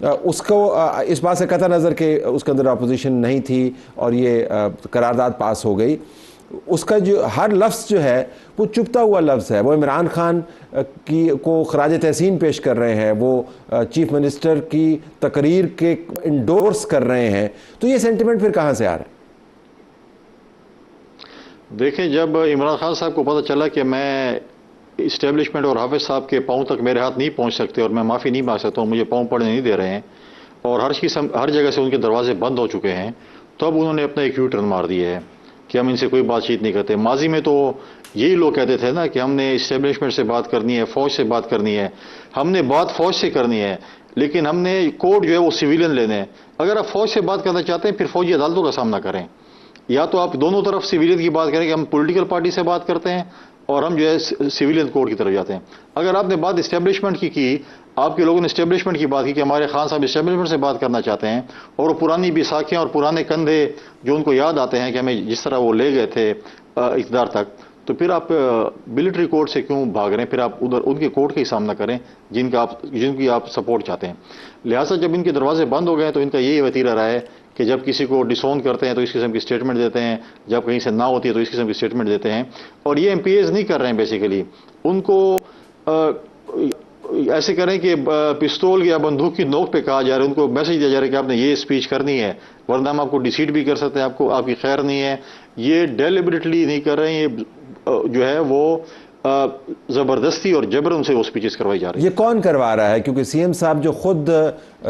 اس کو اس بات سے قطع نظر کہ اس کے اندر اپوزیشن نہیں تھی اور یہ قرارداد پاس ہو گئی، اس کا جو ہر لفظ جو ہے وہ چپتا ہوا لفظ ہے، وہ عمران خان کو خراج تحسین پیش کر رہے ہیں، وہ چیف منسٹر کی تقریر کے انڈورس کر رہے ہیں، تو یہ سینٹیمنٹ پھر کہاں سے آ رہا ہے؟ دیکھیں، جب عمران خان صاحب کو پتہ چلا کہ میں اسٹیبلشمنٹ اور حافظ صاحب کے پاؤں تک میرے ہاتھ نہیں پہنچ سکتے اور میں معافی نہیں مانگ سکتا ہوں، مجھے پاؤں پڑنے نہیں دے رہے ہیں اور ہر جگہ سے ان کے دروازے بند ہو چکے ہیں، تو اب انہوں نے اپنا ایک یو ٹرن مار دیا ہے کہ ہم ان سے کوئی بات چیت نہیں کرتے۔ ماضی میں تو یہی لوگ کہتے تھے نا کہ ہم نے اسٹیبلشمنٹ سے بات کرنی ہے، فوج سے بات کرنی ہے، ہم نے بات فوج سے کرنی ہے، لیکن ہم نے کوڈ جو ہے وہ سویلین لینے ہیں۔ اگر آپ فوج سے بات کرنا چاہتے ہیں پھر فوجی عدالتوں کا سامنا کریں، یا تو آپ دونوں طرف سویلین کی بات کریں کہ ہم پولیٹیکل پارٹی سے بات کرتے ہیں اور ہم جو ہے سویلین کوڈ کی طرف جاتے ہیں۔ اگر آپ نے بات اسٹیبلشمنٹ کی آپ کے لوگوں نے اسٹیبلشمنٹ کی بات کی کہ ہمارے خان صاحب اسٹیبلشمنٹ سے بات کرنا چاہتے ہیں، اور وہ پرانی بیساکھیاں اور پرانے کندھے جو ان کو یاد آتے ہیں کہ ہمیں جس طرح وہ لے گئے تھے اقتدار تک، تو پھر آپ ملٹری کورٹ سے کیوں بھاگ رہے ہیں؟ پھر آپ ادھر ان کے کورٹ کا ہی سامنا کریں جن کی آپ سپورٹ چاہتے ہیں۔ لہٰذا جب ان کے دروازے بند ہو گئے تو ان کا یہی وتیرہ رہا ہے کہ جب کسی کو ڈسون کرتے ہیں تو اس قسم کی اسٹیٹمنٹ دیتے ہیں، جب کہیں سے نہ ہوتی ہے تو اس قسم کی اسٹیٹمنٹ دیتے ہیں، اور یہ ایم پی ایز نہیں کر رہے ہیں بیسیکلی، ان کو ایسے کریں کہ پستول یا بندوق کی نوک پہ کہا جا رہا ہے، ان کو میسج دیا جا رہا ہے کہ آپ نے یہ اسپیچ کرنی ہے ورنہ ہم آپ کو ڈیسیڈ بھی کر سکتے ہیں، آپ کی خیر نہیں ہے۔ یہ ڈیلیبریٹلی نہیں کر رہے ہیں، یہ جو ہے وہ زبردستی اور جبرن سے وہ اسپیچز کروائی جا رہی ہے۔ یہ کون کروا رہا ہے؟ کیونکہ سی ایم صاحب جو خود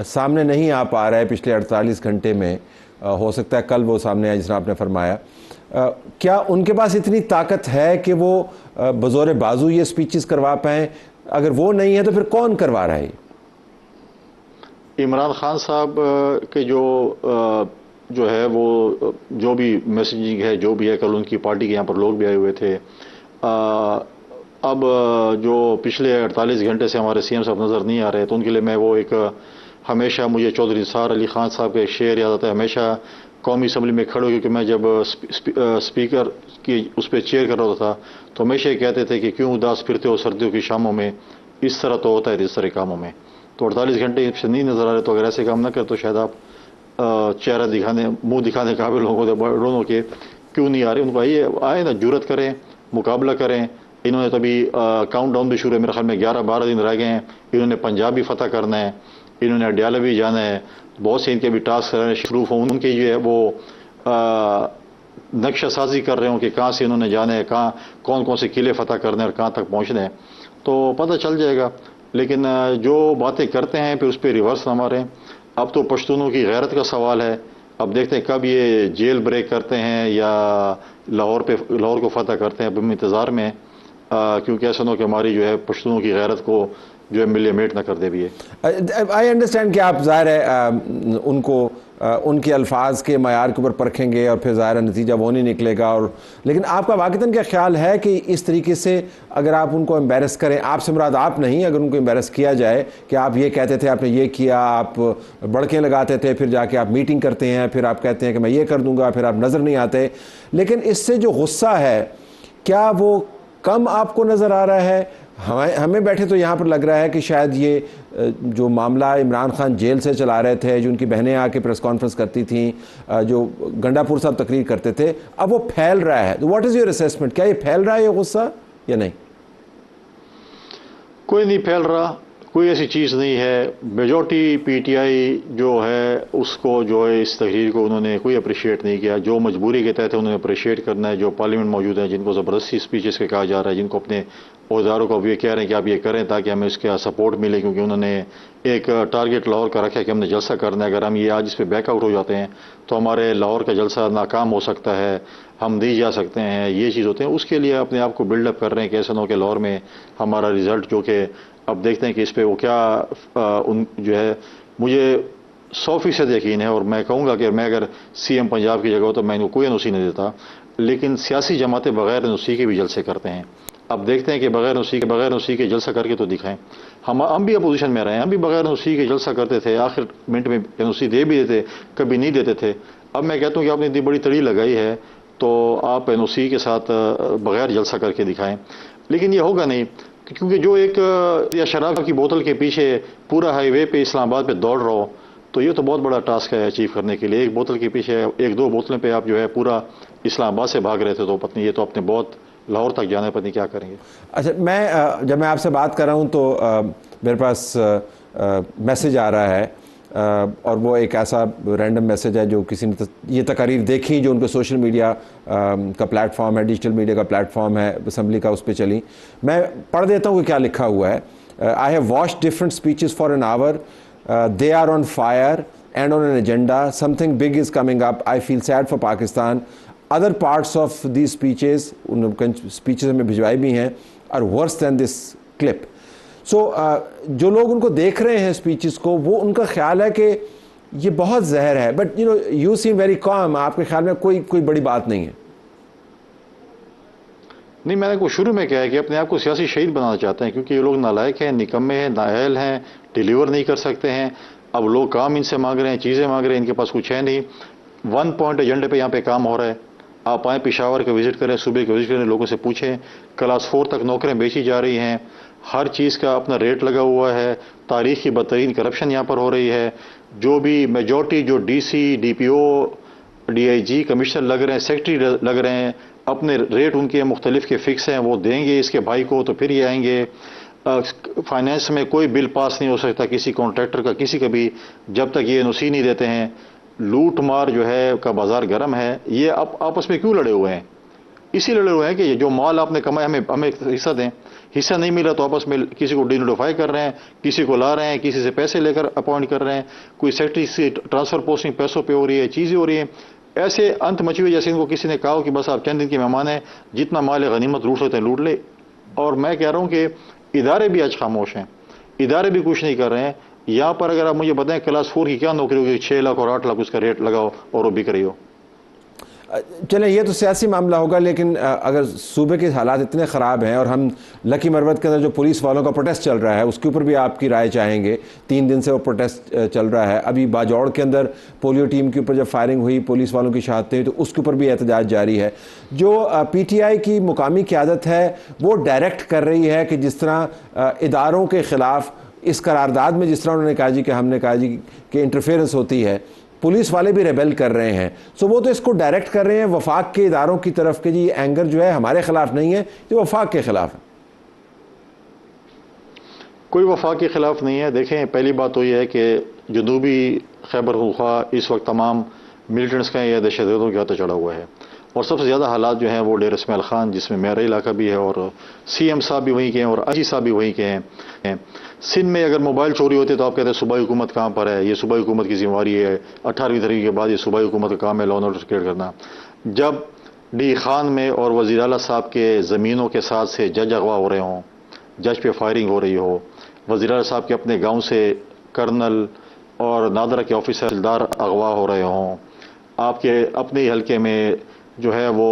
سامنے نہیں آ پا رہا ہے پچھلے 48 گھنٹے میں، ہو سکتا ہے کل وہ سامنے آئے جس نے آپ نے فرمایا، کیا ان کے پاس اتنی طاقت ہے کہ وہ بزور بازو یہ اسپیچز کروا پائیں؟ اگر وہ نہیں ہے تو پھر کون کروا رہا ہے؟ عمران خان صاحب کے جو ہے وہ جو بھی میسیجنگ ہے جو بھی ہے، کل ان کی پارٹی کے یہاں پر لوگ بھی آئے ہوئے تھے، اب جو پچھلے 48 گھنٹے سے ہمارے سی ایم صاحب نظر نہیں آ رہے، تو ان کے لیے میں وہ ایک ہمیشہ مجھے چودھری نثار علی خان صاحب کا ایک شعر یاد آتا ہے، ہمیشہ قومی اسمبلی میں کھڑے ہو، کیونکہ میں جب اسپیکر کی اس پہ چیئر کر رہا تھا تو ہمیشہ یہ کہتے تھے کہ کیوں اداس پھرتے ہو سردیوں کی شاموں میں، اس طرح تو ہوتا ہے اس طرح کاموں میں۔ تو 48 گھنٹے سے نہیں نظر آ رہے، تو اگر ایسے کام نہ کرے تو شاید آپ چہرہ دکھانے، منہ دکھانے قابل لوگوں کو دونوں کے کیوں نہیں آ رہے، ان کو آئے نا، جرت کریں، مقابلہ کریں۔ انہوں نے تو ابھی کاؤنٹ ڈاؤن بھی شروع ہے، میرے خیال میں 11-12 دن رہ گئے ہیں، انہوں نے پنجاب بھی فتح کرنا ہے، انہوں نے اڈیالہ بھی جانا ہے، بہت سے ان کے بھی ٹاسک شروع ہوں، ان کے جو ہے وہ نقشہ سازی کر رہے ہوں کہ کہاں سے انہوں نے جانا ہے، کہاں کون کون سے قلعے فتح کرنے اور کہاں تک پہنچنا ہے، تو پتہ چل جائے گا۔ لیکن جو باتیں کرتے ہیں پھر اس پہ ریورس نہ ماریں۔ اب تو پشتونوں کی غیرت کا سوال ہے، اب دیکھتے ہیں کب یہ جیل بریک کرتے ہیں یا لاہور کو فتح کرتے ہیں، اب ہم انتظار میں، کیونکہ ایسا نہ ہو کہ ہماری جو ہے پشتونوں کی غیرت کو جو ہے ملے میٹ نہ کر دے بھی ہے۔ آئی انڈرسٹینڈ کہ آپ ظاہر ہے ان کو ان کے الفاظ کے معیار کے اوپر پرکھیں گے اور پھر ظاہر نتیجہ وہ نہیں نکلے گا، اور لیکن آپ کا واقعتاً کیا خیال ہے کہ اس طریقے سے اگر آپ ان کو امبیرس کریں، آپ سے مراد آپ نہیں، اگر ان کو امبیرس کیا جائے کہ آپ یہ کہتے تھے، آپ نے یہ کیا، آپ بڑکیں لگاتے تھے، پھر جا کے آپ میٹنگ کرتے ہیں، پھر آپ کہتے ہیں کہ میں یہ کر دوں گا، پھر آپ نظر نہیں آتے، لیکن اس سے جو غصہ ہے کیا وہ کم آپ کو نظر آ رہا ہے؟ ہمیں بیٹھے تو یہاں پر لگ رہا ہے کہ شاید یہ جو معاملہ عمران خان جیل سے چلا رہے تھے، جو ان کی بہنیں آ کے پریس کانفرنس کرتی تھیں، جو گنڈا پور صاحب تقریر کرتے تھے، اب وہ پھیل رہا ہے۔ What is your assessment? کیا یہ پھیل رہا ہے یہ غصہ یا نہیں؟ کوئی نہیں پھیل رہا، کوئی ایسی چیز نہیں ہے۔ میجورٹی پی ٹی آئی جو ہے اس کو جو ہے اس تقریر کو انہوں نے کوئی اپریشیٹ نہیں کیا، جو مجبوری کے تحت انہوں نے اپریشیٹ کرنا ہے، جو پارلیمنٹ موجود ہیں جن کو زبردستی اسپیچز کے کہا جا رہا ہے، جن کو اپنے عہدیداروں کو اب یہ کہہ رہے ہیں کہ آپ یہ کریں تاکہ ہمیں اس کا سپورٹ ملے، کیونکہ انہوں نے ایک ٹارگٹ لاہور کا رکھا ہے کہ ہم نے جلسہ کرنا ہے، اگر ہم یہ آج اس پہ بیک آؤٹ ہو جاتے ہیں تو ہمارے لاہور کا جلسہ ناکام ہو سکتا ہے، ہم نہیں جا سکتے ہیں، یہ چیز ہوتے ہیں، اس کے لیے اپنے آپ کو بلڈ اپ کر رہے ہیں کہ ایسا نہ ہو کہ لاہور میں ہمارا رزلٹ جو کہ اب دیکھتے ہیں کہ اس پہ وہ کیا جو ہے، مجھے 100% یقین ہے، اور میں کہوں گا کہ میں اگر سی ایم پنجاب کی جگہ ہو تو میں ان کو کوئی این او سی نہیں دیتا، لیکن سیاسی جماعتیں بغیر این او سی کے بھی جلسے کرتے ہیں۔ اب دیکھتے ہیں کہ بغیر این او سی کے جلسہ کر کے تو دکھائیں۔ ہم بھی اپوزیشن میں رہے ہیں، ہم بھی بغیر این او سی کے جلسہ کرتے تھے، آخر منٹ میں این او سی دے بھی دیتے، کبھی نہیں دیتے تھے۔ اب میں کہتا ہوں کہ آپ نے اتنی بڑی تڑی لگائی ہے تو آپ این او سی کے ساتھ بغیر جلسہ کر کے دکھائیں، لیکن یہ ہوگا نہیں۔ کیونکہ جو ایک یا شراب کی بوتل کے پیچھے پورا ہائی وے پہ اسلام آباد پہ دوڑ رہا ہو تو یہ تو بہت بڑا ٹاسک ہے اچیو کرنے کے لیے. ایک بوتل کے پیچھے ایک دو بوتلیں پہ آپ جو ہے پورا اسلام آباد سے بھاگ رہے تھے تو پتنی یہ تو اپنے بہت لاہور تک جانے پتنی کیا کریں گے. اچھا جب میں آپ سے بات کر رہا ہوں تو میرے پاس میسج آ رہا ہے اور وہ ایک ایسا رینڈم میسج ہے جو کسی نے یہ تقاریر دیکھی جو ان کے سوشل میڈیا کا پلیٹ فارم ہے, ڈیجیٹل میڈیا کا پلیٹ فارم ہے اسمبلی کا, اس پہ چلی. میں پڑھ دیتا ہوں کہ کیا لکھا ہوا ہے. I have watched different speeches for an hour. They are on fire and on an agenda. Something big is coming up. I feel sad for Pakistan. Other parts of these speeches, in speeches ہمیں بھجوائی بھی ہیں, are worse than this clip. So جو لوگ ان کو دیکھ رہے ہیں speeches کو, وہ ان کا خیال ہے کہ یہ بہت زہر ہے. But you seem very calm. آپ کے خیال میں کوئی بڑی بات نہیں ہے. نہیں, میں نے شروع میں کہا ہے کہ اپنے آپ کو سیاسی شہید بنانا چاہتے ہیں کیونکہ یہ لوگ نالائق ہیں, نکمے ہیں, نااہل ہیں, ڈیلیور نہیں کر سکتے ہیں. اب لوگ کام ان سے مانگ رہے ہیں, چیزیں مانگ رہے ہیں, ان کے پاس کچھ ہے نہیں. 1 پوائنٹ ایجنڈے پہ یہاں پہ کام ہو رہا ہے. آپ آئیں پشاور کے وزٹ کریں, صوبے کے وزٹ کریں, لوگوں سے پوچھیں. کلاس 4 تک نوکریاں بیچی جا رہی ہیں, ہر چیز کا اپنا ریٹ لگا ہوا ہے. تاریخ کی بدترین کرپشن یہاں پر ہو رہی ہے. جو بھی میجورٹی جو D C, D P O, D I G, commissioner لگ رہے ہیں, سیکٹری لگ رہے ہیں, اپنے ریٹ ان کے مختلف کے فکس ہیں, وہ دیں گے اس کے بھائی کو تو پھر یہ آئیں گے. فائنینس میں کوئی بل پاس نہیں ہو سکتا کسی کانٹریکٹر کا, کسی کا بھی, جب تک یہ NOC نہیں دیتے ہیں. لوٹ مار جو ہے کا بازار گرم ہے. یہ آپس میں کیوں لڑے ہوئے ہیں؟ اسی لڑے ہوئے ہیں کہ جو مال آپ نے کمایا ہمیں حصہ دیں. حصہ نہیں ملا تو آپس میں کسی کو ڈینوٹیفائی کر رہے ہیں, کسی کو لا رہے ہیں, کسی سے پیسے لے کر اپوائنٹ کر رہے ہیں, کوئی سیکٹری سے ٹرانسفر پوسٹنگ پیسوں پہ ہو رہی ہے, چیزیں ہو رہی ہیں. ایسے انت مچی ہوئی جیسے ان کو کسی نے کہا کہ بس آپ چند دن کے مہمان ہیں, جتنا مال غنیمت لوٹ سکتے ہیں لوٹ لے. اور میں کہہ رہا ہوں کہ ادارے بھی آج خاموش ہیں, ادارے بھی کچھ نہیں کر رہے ہیں. یہاں پر اگر آپ مجھے بتائیں کلاس 4 کی کیا نوکری ہوگی, 6 لاکھ اور 8 لاکھ اس کا ریٹ لگاؤ اور وہ بک رہی ہو. چلیں یہ تو سیاسی معاملہ ہوگا, لیکن اگر صوبے کے حالات اتنے خراب ہیں اور ہم لکی مروت کے اندر جو پولیس والوں کا پروٹیسٹ چل رہا ہے اس کے اوپر بھی آپ کی رائے چاہیں گے. 3 دن سے وہ پروٹیسٹ چل رہا ہے. ابھی باجوڑ کے اندر پولیو ٹیم کے اوپر جب فائرنگ ہوئی, پولیس والوں کی شہادتیں ہوئی, تو اس کے اوپر بھی احتجاج جاری ہے. جو PTI کی مقامی قیادت ہے وہ ڈائریکٹ کر رہی ہے کہ جس طرح اداروں کے خلاف اس قرارداد میں جس طرح انہوں نے کہا جی کہ ہم نے کہا جی کہ انٹرفیئرنس ہوتی ہے, پولیس والے بھی ریبیل کر رہے ہیں. سو وہ تو اس کو ڈائریکٹ کر رہے ہیں وفاق کے اداروں کی طرف کہ جی یہ اینگر جو ہے ہمارے خلاف نہیں ہے, یہ وفاق کے خلاف ہے. کوئی وفاق کے خلاف نہیں ہے. دیکھیں, پہلی بات تو یہ ہے کہ جنوبی خیبر پختونخوا اس وقت تمام ملیٹنٹس کا یا دہشت گردوں کے ہاتھوں چڑھا ہوا ہے. اور سب سے زیادہ حالات جو ہیں وہ ڈیر اسماعیل خان, جس میں میرا علاقہ بھی ہے, اور CM صاحب بھی وہیں کے ہیں, اور IG صاحب بھی وہیں کے ہیں. سندھ میں اگر موبائل چوری ہوتے تو آپ کہتے ہیں صوبائی حکومت کہاں پر ہے, یہ صوبائی حکومت کی ذمہ داری ہے. 18ویں تاریخ کے بعد یہ صوبائی حکومت کا کام ہے لا اینڈ آرڈر کریٹ کرنا. جب ڈی خان میں اور وزیر اعلیٰ صاحب کے زمینوں کے ساتھ سے جج اغوا ہو رہے ہوں, جج پہ فائرنگ ہو رہی ہو, وزیر اعلیٰ صاحب کے اپنے گاؤں سے کرنل اور نادرہ کے آفیسر دار اغوا ہو رہے ہوں, آپ کے اپنے حلقے میں جو ہے وہ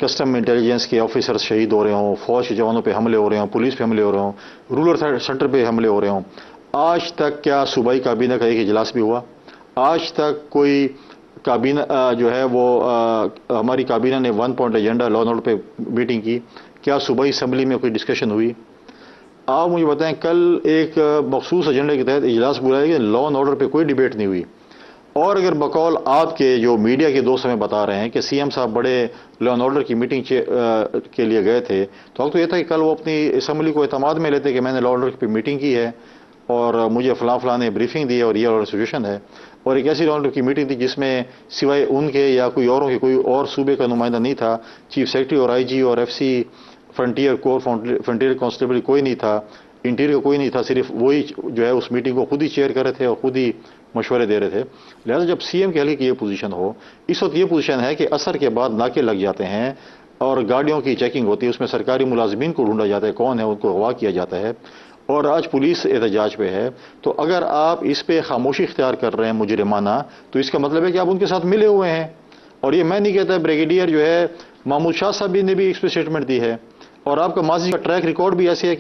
کسٹم انٹیلیجنس کے آفیسر شہید ہو رہے ہوں, فوج کے جوانوں پہ حملے ہو رہے ہوں, پولیس پہ حملے ہو رہے ہوں, رولر سینٹر پہ حملے ہو رہے ہوں. آج تک کیا صوبائی کابینہ کا ایک اجلاس بھی ہوا؟ آج تک کوئی کابینہ جو ہے وہ ہماری کابینہ نے 1 point agenda law and order پہ میٹنگ کی, کیا صوبائی اسمبلی میں کوئی ڈسکشن ہوئی؟ آپ مجھے بتائیں, کل ایک مخصوص ایجنڈے کے تحت اجلاس بلایا گیا, لا اینڈ آرڈر پہ کوئی ڈیبیٹ نہیں ہوئی. اور اگر بقول آپ کے جو میڈیا کے دوست ہمیں بتا رہے ہیں کہ CM صاحب بڑے لا اینڈ آرڈر کی میٹنگ کے لیے گئے تھے, تو وقت تو یہ تھا کہ کل وہ اپنی اسمبلی کو اعتماد میں لیتے کہ میں نے لا اینڈ آرڈر پہ میٹنگ کی ہے اور مجھے فلاں نے بریفنگ دی ہے اور یہ سچویشن ہے. اور ایک ایسی لا اینڈ آرڈر کی میٹنگ تھی جس میں سوائے ان کے یا کوئی اوروں کے کوئی اور صوبے کا نمائندہ نہیں تھا. چیف سیکرٹری اور IG اور FC فرنٹیئر کور, فرنٹیئر کانسٹیبل کوئی نہیں تھا, انٹیریئر کا کوئی نہیں تھا. صرف وہی جو ہے اس میٹنگ کو خود ہی چیئر کر رہے تھے اور خود ہی مشورے دے رہے تھے. لہٰذا جب CM کے حلقے کی یہ پوزیشن ہو, اس وقت یہ پوزیشن ہے کہ عصر کے بعد ناکے لگ جاتے ہیں اور گاڑیوں کی چیکنگ ہوتی ہے, اس میں سرکاری ملازمین کو ڈھونڈا جاتا ہے کون ہے, ان کو اغوا کیا جاتا ہے, اور آج پولیس احتجاج پہ ہے. تو اگر آپ اس پہ خاموشی اختیار کر رہے ہیں مجرمانہ, تو اس کا مطلب ہے کہ آپ ان کے ساتھ ملے ہوئے ہیں. اور یہ میں نہیں کہتا, بریگیڈیئر جو ہے محمود شاہ صاحب نے بھی اس پہ اسٹیٹمنٹ دی ہے, اور آپ کا ماضی کا ٹریک ریکارڈ بھی ایسے ہے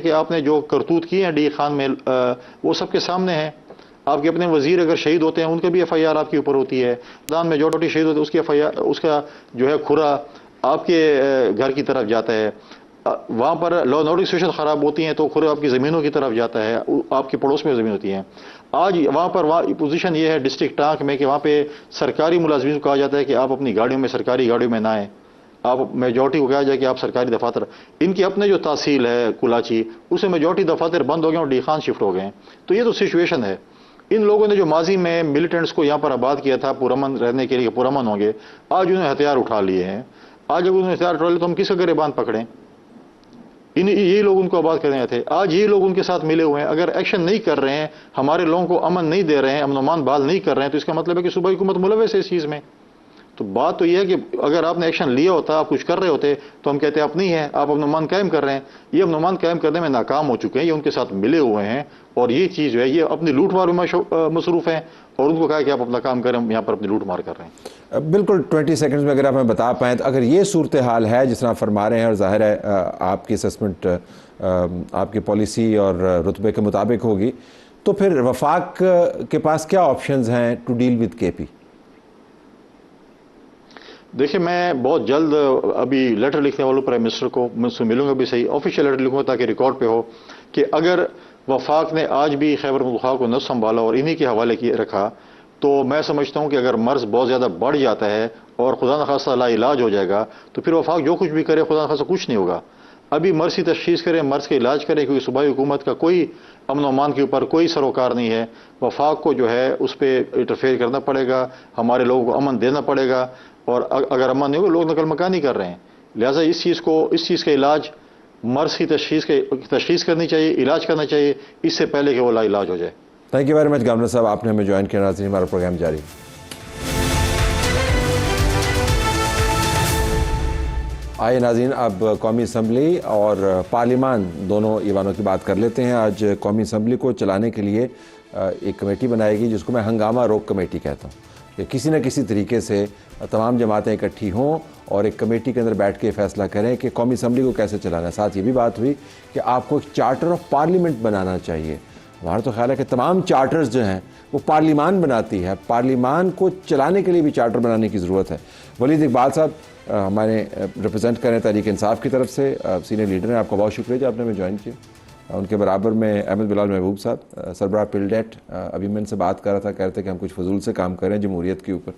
کہ آپ نے جو کرتوت کیے ہیں ڈی خان میں وہ سب کے سامنے ہیں. آپ کے اپنے وزیر اگر شہید ہوتے ہیں ان کا بھی FIR آپ کے اوپر ہوتی ہے. دان میں جو ٹوٹی شہید ہوتے ہیں اس کی FIR, اس کا جو ہے کھرا آپ کے گھر کی طرف جاتا ہے. وہاں پر لا اینڈ آرڈر کی سچویشن خراب ہوتی ہیں تو خود آپ کی زمینوں کی طرف جاتا ہے، آپ کے پڑوس میں زمین ہوتی ہیں. آج وہاں پر پوزیشن یہ ہے ڈسٹرکٹ ٹانک میں کہ وہاں پہ سرکاری ملازمین کو کہا جاتا ہے کہ آپ اپنی گاڑیوں میں، سرکاری گاڑیوں میں نہ آئیں. آپ میجورٹی کو کہا جائے کہ آپ سرکاری دفاتر، ان کی اپنے جو تحصیل ہے کلاچی، اس میں میجورٹی دفاتر بند ہو گئے اور ڈی خان شفٹ ہو گئے ہیں. تو یہ تو سچویشن ہے. ان لوگوں نے جو ماضی میں ملیٹنٹس کو یہاں پر آباد کیا تھا پرامن رہنے کے لیے، پرامن ہوں گے، آج انہوں نے ہتھیار اٹھا لیے ہیں. آج اگر انہوں نے ہتھیار اٹھا لیے تو ہم کس کا گریبان پکڑیں؟ یہی لوگ ان کو آباد کرنے تھے. آج یہ لوگ ان کے ساتھ ملے ہوئے ہیں. اگر ایکشن نہیں کر رہے ہیں، ہمارے لوگوں کو امن نہیں دے رہے ہیں، امن و امان بحال نہیں کر رہے ہیں، تو اس کا مطلب ہے کہ صوبائی حکومت ملوث ہے اس چیز میں. تو بات تو یہ ہے کہ اگر آپ نے ایکشن لیا ہوتا، آپ کچھ کر رہے ہوتے تو ہم کہتے ہیں آپ نہیں ہیں، آپ امن و امان قائم کر رہے ہیں. یہ امن و امان قائم کرنے میں ناکام ہو چکے ہیں، یہ ان کے ساتھ ملے ہوئے ہیں اور یہ چیز جو ہے یہ اپنی لوٹ مار میں مصروف ہیں اور ان کو کہا کہ آپ اپنا کام کریں، ہم یہاں پر اپنی لوٹ مار کر رہے ہیں. بالکل 20 سیکنڈز میں اگر آپ ہمیں بتا پائیں تو اگر یہ صورتحال ہے جس طرح فرما رہے ہیں، اور ظاہر ہے آپ کی اسسمنٹ آپ کی پالیسی اور رتبے کے مطابق ہوگی، تو پھر وفاق کے پاس کیا آپشنز ہیں ٹو ڈیل ود کے پی؟ دیکھیں، میں بہت جلد ابھی لیٹر لکھنے والوں پرائم منسٹر کو ملوں گا بھی، صحیح آفیشیل لیٹر لکھوں گا تاکہ ریکارڈ پہ ہو کہ اگر وفاق نے آج بھی خیبر پختونخوا کو نہ سنبھالا اور انہی کے حوالے کی رکھا، تو میں سمجھتا ہوں کہ اگر مرض بہت زیادہ بڑھ جاتا ہے اور خدا نخواستہ لا علاج ہو جائے گا تو پھر وفاق جو کچھ بھی کرے خدا نخواستہ کچھ نہیں ہوگا. ابھی مرض کی تشخیص کریں، مرض کا علاج کریں، کیونکہ صوبائی حکومت کا کوئی امن و امان کے اوپر کوئی سروکار نہیں ہے. وفاق کو جو ہے اس پہ انٹرفیئر کرنا پڑے گا، ہمارے لوگوں کو امن دینا پڑے گا، اور اگر امن نہیں ہوگا لوگ نقل مکانی کر رہے ہیں. لہٰذا اس چیز کا علاج، مرض کی تشخیص کرنی چاہیے، علاج کرنا چاہیے اس سے پہلے کہ وہ لا علاج ہو جائے. Thank you very much governor صاحب، آپ نے ہمیں جوائن کیا. ناظرین، ہمارا پروگرام جاری. آئیے ناظرین، اب قومی اسمبلی اور پارلیمان دونوں ایوانوں کی بات کر لیتے ہیں. آج قومی اسمبلی کو چلانے کے لیے ایک کمیٹی بنائے گی جس کو میں ہنگامہ روک کمیٹی کہتا ہوں، کہ کسی نہ کسی طریقے سے تمام جماعتیں اکٹھی ہوں اور ایک کمیٹی کے اندر بیٹھ کے فیصلہ کریں کہ قومی اسمبلی کو کیسے چلانا ہے. ساتھ یہ بھی بات ہوئی کہ آپ کو ایک چارٹر آف پارلیمنٹ بنانا چاہیے. ہمارا تو خیال ہے کہ تمام چارٹرز جو ہیں وہ پارلیمان بناتی ہے، پارلیمان کو چلانے کے لیے بھی چارٹر بنانے کی ضرورت ہے. ولید اقبال صاحب ہمارے ریپرزینٹ کریں تحریک انصاف کی طرف سے، سینئر لیڈر ہیں. آپ کا بہت شکریہ جو آپ نے ہمیں جوائن کیا. ان کے برابر میں احمد بلال محبوب صاحب، سربراہ پلڈیٹ. ابھی میں ان سے بات کر رہا تھا، کہہ رہے تھے کہ ہم کچھ فضول سے کام کر رہے ہیں جمہوریت کے اوپر.